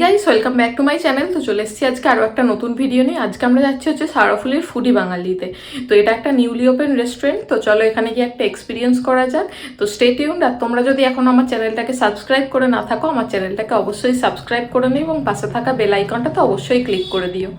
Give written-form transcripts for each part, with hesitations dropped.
Guys, welcome back to my channel. তো চলে এসেছি আজকে আরও একটা নতুন ভিডিও নিয়ে। আজকে আমরা যাচ্ছি হচ্ছে সারাফুলির ফুডি বাঙালিতে। তো এটা একটা নিউলি ওপেন রেস্টুরেন্ট। তো চলো এখানে গিয়ে একটা এক্সপিরিয়েন্স করা যাক। তো স্টে টিউনড। আর তোমরা যদি এখন আমার চ্যানেলটাকে সাবস্ক্রাইব করে না থাকো, আমার চ্যানেলটাকে অবশ্যই সাবস্ক্রাইব করে নিও এবং পাশে থাকা বেল আইকনটা তো অবশ্যই ক্লিক করে দিও।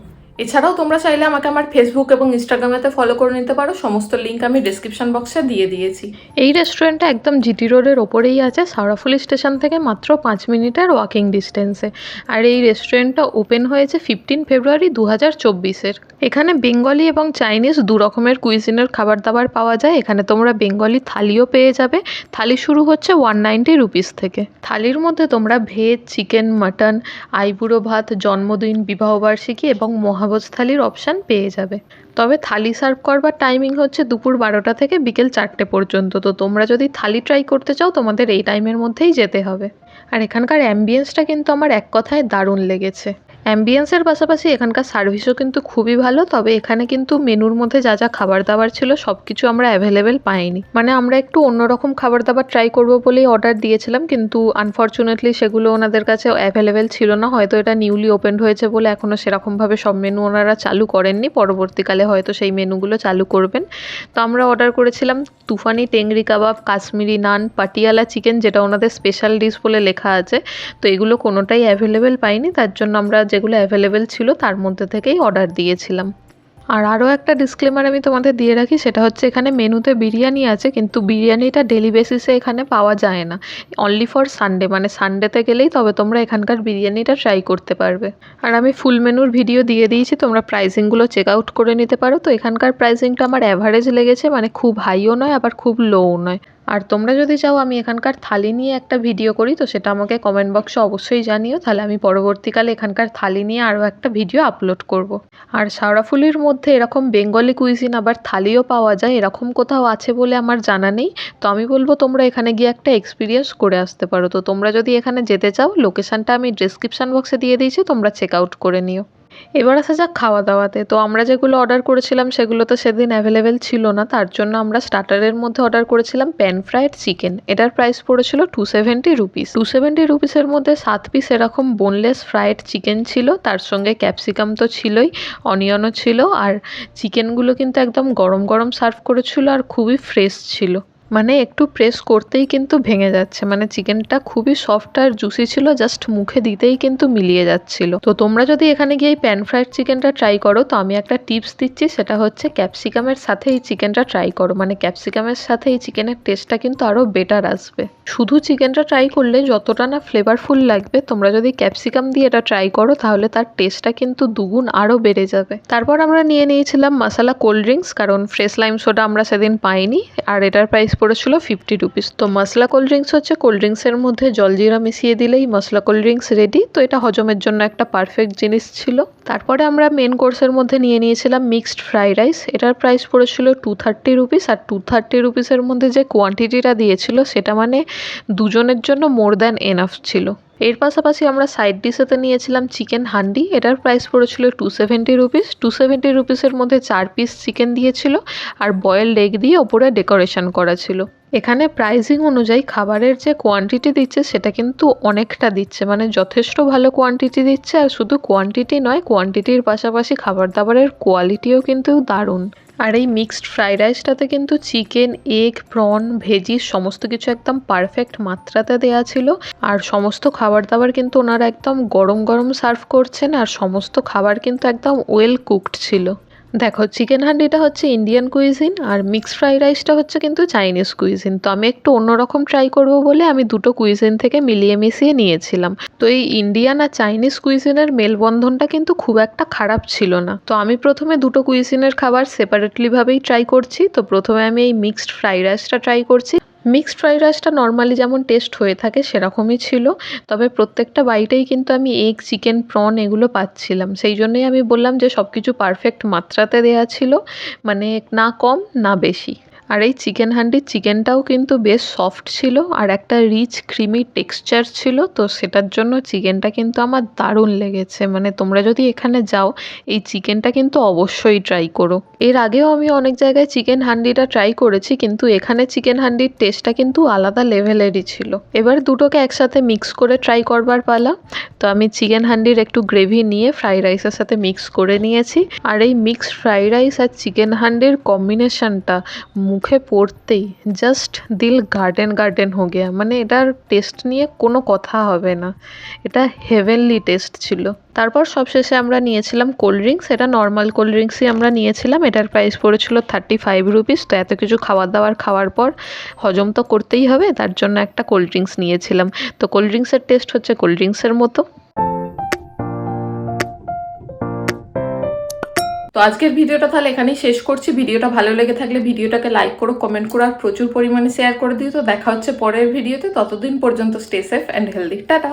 এছাড়াও তোমরা চাইলে আমাকে আমার ফেসবুক এবং ইনস্টাগ্রামেতে ফলো করে নিতে পারো। সমস্ত লিঙ্ক আমি ডিসক্রিপশন বক্সে দিয়ে দিয়েছি। এই রেস্টুরেন্টটা একদম জিটি রোডের ওপরেই আছে, সারাফুলি স্টেশন থেকে মাত্র 5 মিনিটের ওয়াকিং ডিস্টেন্সে। আর এই রেস্টুরেন্টটা ওপেন হয়েছে 15 ফেব্রুয়ারি 2024-এর। এখানে বেঙ্গলি এবং চাইনিজ দু রকমের কুইজিনের খাবার দাবার পাওয়া যায়। এখানে তোমরা বেঙ্গলি থালিও পেয়ে যাবে। থালি শুরু হচ্ছে 190 রুপিস থেকে। থালির মধ্যে তোমরা ভেজ, চিকেন, মাটন, আইবুড়ো ভাত, জন্মদিন, বিবাহবার্ষিকী এবং মহাভোজ থালির অপশান পেয়ে যাবে। তবে থালি সার্ভ করবার টাইমিং হচ্ছে দুপুর 12টা থেকে বিকেল 4টে পর্যন্ত। তো তোমরা যদি থালি ট্রাই করতে চাও তোমাদের এই টাইমের মধ্যেই যেতে হবে। আর এখানকার অ্যাম্বিয়েন্সটা কিন্তু আমার এক কথায় দারুণ লেগেছে। অ্যাম্বিয়েন্সের পাশাপাশি এখানকার সার্ভিসও কিন্তু খুবই ভালো। তবে এখানে কিন্তু মেনুর মধ্যে যা যা খাবার দাবার ছিল সব কিছু আমরা অ্যাভেলেবেল পাইনি। মানে আমরা একটু অন্যরকম খাবার দাবার ট্রাই করবো বলেই অর্ডার দিয়েছিলাম, কিন্তু আনফর্চুনেটলি সেগুলো ওনাদের কাছে অ্যাভেলেবেল ছিল না। হয়তো এটা নিউলি ওপেন্ড হয়েছে বলে এখনও সেরকমভাবে সব মেনু ওনারা চালু করেননি। পরবর্তীকালে হয়তো সেই মেনুগুলো চালু করবেন। তো আমরা অর্ডার করেছিলাম তুফানি টেংরি কাবাব, কাশ্মীরি নান, পাটিয়ালা চিকেন, যেটা ওনাদের স্পেশাল ডিশ বলে লেখা আছে। তো এগুলো কোনোটাই অ্যাভেলেবেল পাইনি, তার জন্য আমরা যেগুলো অ্যাভেলেবেল ছিল তার মধ্যে থেকেই অর্ডার দিয়েছিলাম। আর আরও একটা ডিসক্লেমার আমি তোমাদের দিয়ে রাখি, সেটা হচ্ছে এখানে মেনুতে বিরিয়ানি আছে, কিন্তু বিরিয়ানিটা ডেলি বেসিসে এখানে পাওয়া যায় না। অনলি ফর সানডে, মানে সানডেতে গেলেই তবে তোমরা এখানকার বিরিয়ানিটা ট্রাই করতে পারবে। আর আমি ফুল মেনুর ভিডিও দিয়ে দিয়েছি, তোমরা প্রাইসিংগুলো চেক আউট করে নিতে পারো। তো এখানকার প্রাইসিংটা আমার অ্যাভারেজ লেগেছে, মানে খুব হাইও নয় আবার খুব লোও নয়। আর তোমরা যদি চাও আমি এখানকার থালি নিয়ে একটা ভিডিও করি, তো সেটা আমাকে কমেন্ট বক্সে অবশ্যই জানিও। তাহলে আমি পরবর্তীকালে এখানকার থালি নিয়ে আরও একটা ভিডিও আপলোড করব। আর সারাফুলির মধ্যে এরকম বেঙ্গলি কুইজিন আবার থালিও পাওয়া যায়, এরকম কোথাও আছে বলে আমার জানা নেই। তো আমি বলবো তোমরা এখানে গিয়ে একটা এক্সপিরিয়েন্স করে আসতে পারো। তো তোমরা যদি এখানে যেতে চাও, লোকেশানটা আমি ডিসক্রিপশান বক্সে দিয়ে দিয়েছি, তোমরা চেক আউট করে নিও। এবার আসা যাক খাওয়া দাওয়াতে। তো আমরা যেগুলো অর্ডার করেছিলাম সেগুলো তো সেদিন অ্যাভেলেবেল ছিল না, তার জন্য আমরা স্টার্টারের মধ্যে অর্ডার করেছিলাম প্যান ফ্রাইড চিকেন। এটার প্রাইস পড়েছিল 270 রুপিস। 270 রুপিসের মধ্যে 7 পিস এরকম বোনলেস ফ্রাইড চিকেন ছিল, তার সঙ্গে ক্যাপসিকাম তো ছিলই, অনিয়নও ছিল। আর চিকেনগুলো কিন্তু একদম গরম গরম সার্ভ করেছিল আর খুবই ফ্রেশ ছিল। মানে একটু প্রেস করতেই কিন্তু ভেঙে যাচ্ছে। মানে চিকেনটা খুবই সফট আর জুসি ছিল, জাস্ট মুখে দিতেই কিন্তু মিলিয়ে যাচ্ছিল। তো তোমরা যদি এখানে গিয়ে এই প্যান ফ্রাইড চিকেনটা ট্রাই করো, তো আমি একটা টিপস দিচ্ছি, সেটা হচ্ছে ক্যাপসিকামের সাথে এই চিকেনটা ট্রাই করো। মানে ক্যাপসিকামের সাথে এই চিকেনের টেস্টটা কিন্তু আরও বেটার আসবে। শুধু চিকেনটা ট্রাই করলে যতটা না ফ্লেভারফুল লাগবে, তোমরা যদি ক্যাপসিকাম দিয়ে এটা ট্রাই করো তাহলে তার টেস্টটা কিন্তু দুগুণ আরও বেড়ে যাবে। তারপর আমরা নিয়ে নিয়েছিলাম মশলা কোল্ড ড্রিঙ্কস, কারণ ফ্রেশ লাইম সোডা আমরা সেদিন পাইনি। আর এটার প্রাইস পড়েছিল 50 রুপিস। তো মশলা কোল্ড ড্রিঙ্কস হচ্ছে কোল্ড ড্রিঙ্কসের মধ্যে জলজিরা মিশিয়ে দিলেই মশলা কোল্ড ড্রিঙ্কস রেডি। তো এটা হজমের জন্য একটা পারফেক্ট জিনিস ছিল। তারপরে আমরা মেন কোর্সের মধ্যে নিয়ে নিয়েছিলাম মিক্সড ফ্রাইড রাইস। এটার প্রাইস পড়েছিল 230 রুপিস। আর 230 রুপিসের মধ্যে যে কোয়ান্টিটিটা দিয়েছিল সেটা মানে দুজনের জন্য মোর দ্যান এনাফ ছিল। এর পাশাপাশি আমরা সাইড ডিশেতে নিয়েছিলাম চিকেন হান্ডি। এটার প্রাইস পড়েছিল 270 রুপিস। 270 রুপিসের মধ্যে 4 পিস চিকেন দিয়েছিল আর বয়েলড এগ দিয়ে ওপরে ডেকোরেশন করা ছিল। এখানে প্রাইসিং অনুযায়ী খাবারের যে কোয়ান্টিটি দিচ্ছে সেটা কিন্তু অনেকটা দিচ্ছে, মানে যথেষ্ট ভালো কোয়ান্টিটি দিচ্ছে। আর শুধু কোয়ান্টিটি নয়, কোয়ান্টিটির পাশাপাশি খাবার দাবারের কোয়ালিটিও কিন্তু দারুণ। আর এই মিক্সড ফ্রাইড রাইসটাতে কিন্তু চিকেন, এগ, প্রন, ভেজিস সমস্ত কিছু একদম পারফেক্ট মাত্রাতে দেওয়া ছিল। আর সমস্ত খাবার দাবার কিন্তু ওনারা একদম গরম গরম সার্ভ করছেন, আর সমস্ত খাবার কিন্তু একদম ওয়েল কুকড ছিল। দেখো, চিকেন হান্ডিটা হচ্ছে ইন্ডিয়ান কুইজিন আর মিক্সড ফ্রাইড রাইসটা হচ্ছে কিন্তু চাইনিজ কুইজিন। তো আমি একটু অন্যরকম ট্রাই করব বলে আমি দুটো কুইজিন থেকে মিলিয়ে মিশিয়ে নিয়েছিলাম। তো এই ইন্ডিয়ান আর চাইনিজ কুইজিনের মেলবন্ধনটা কিন্তু খুব একটা খারাপ ছিল না। তো আমি প্রথমে দুটো কুইজিনের খাবার সেপারেটলি ভাবেই ট্রাই করছি। তো প্রথমে আমি এই মিক্সড ফ্রাইড রাইসটা ট্রাই করছি। মিক্সড ফ্রাইড রাইসটা নর্মালি যেমন টেস্ট হয়ে থাকে সেরকমই ছিল। তবে প্রত্যেকটা বাইটেই কিন্তু আমি এগ, চিকেন, প্রন এগুলো পাচ্ছিলাম। সেই জন্যই আমি বললাম যে সব কিছু পারফেক্ট মাত্রাতে দেওয়া ছিল, মানে না কম না বেশি। আর এই চিকেন হান্ডির চিকেনটাও কিন্তু বেশ সফট ছিল আর একটা রিচ ক্রিমি টেক্সচার ছিল, তো সেটার জন্য চিকেনটা কিন্তু আমার দারুণ লেগেছে। মানে তোমরা যদি এখানে যাও এই চিকেনটা কিন্তু অবশ্যই ট্রাই করো। এর আগেও আমি অনেক জায়গায় চিকেন হান্ডিটা ট্রাই করেছি, কিন্তু এখানে চিকেন হান্ডির টেস্টটা কিন্তু আলাদা লেভেলেরই ছিল। এবার দুটোকে একসাথে মিক্স করে ট্রাই করবার পালা। তো আমি চিকেন হান্ডির একটু গ্রেভি নিয়ে ফ্রাইড রাইসের সাথে মিক্স করে নিয়েছি। আর এই মিক্সড ফ্রাইড রাইস আর চিকেন হান্ডির কম্বিনেশনটা মুখে পড়তেই জাস্ট দিল গার্ডেন গার্ডেন হো গিয়া। মানে এটার টেস্ট নিয়ে কোনো কথা হবে না, এটা হেভেনলি টেস্ট ছিল। তারপর সবশেষে আমরা নিয়েছিলাম কোল্ড ড্রিঙ্কস। এটা নর্মাল কোল্ড ড্রিঙ্কসই আমরা নিয়েছিলাম। এটার প্রাইস পড়েছিল 35 রুপিস। তো এত কিছু খাওয়ার পর হজম তো করতেই হবে, তার জন্য একটা কোল্ড ড্রিঙ্কস নিয়েছিলাম। তো কোল্ড ড্রিঙ্কসের টেস্ট হচ্ছে কোল্ড ড্রিঙ্কসের মতো। তো আজকের ভিডিওটা তাহলে এখানেই শেষ করছি। ভিডিওটা ভালো লেগে থাকলে ভিডিওটাকে লাইক করো, কমেন্ট করো আর প্রচুর পরিমাণে শেয়ার করে দিও। তো দেখা হচ্ছে পরের ভিডিওতে, ততদিন পর্যন্ত stay safe and healthy. Tata.